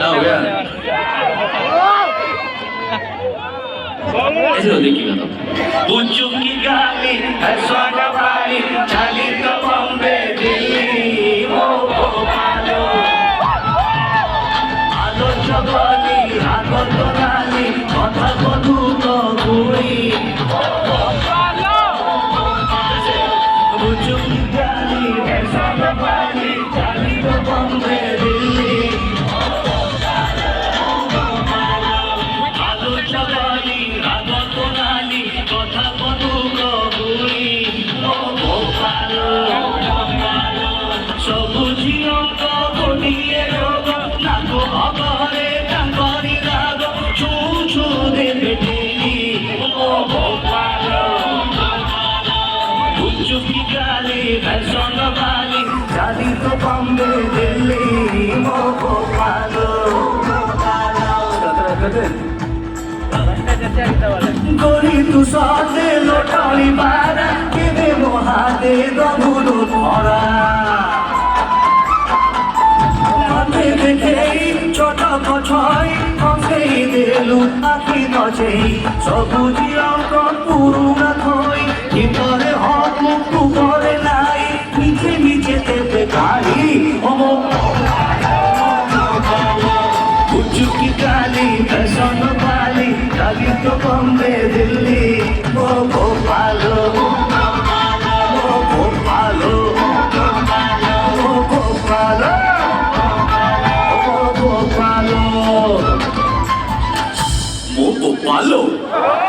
हो गया ऐसे होते की गाता पूछू की गाली है स्वागत वाली चाली तो बॉम्बे दिल्ली वो आलो आलो चबली आलो तो गाली कथा बधू तो गुड़ी पूछू की गाली है स्वागत वाली चाली तो बॉम्बे दिल्ली आलो चबली आलो तो गाली कथा बधू तो गुड़ी सबुझियों तो गोटिए रोग नाको अगरे टांगरी राग छू छू दे बेटी ओ गोपाल बुच्चू की गाली फैशन वाली शादी तो बॉम्बे दिल्ली ओ गोपाल गोरी तू साथे लोटाली बारा के मोहाते दबुलो भरा माथे देखেই ছোট কছই কঙ্কেই দেলু আখি নচেই সবুজি অঙ্ক পুরুনা থই ভিতরে হক মুক্তু করে নাই নিচে নিচে তেপে গাড়ি ওমো বুঝু কি গালি ফ্যাশন वाली গালি তো বম্বে দিল্লি ও গোপালো Palo.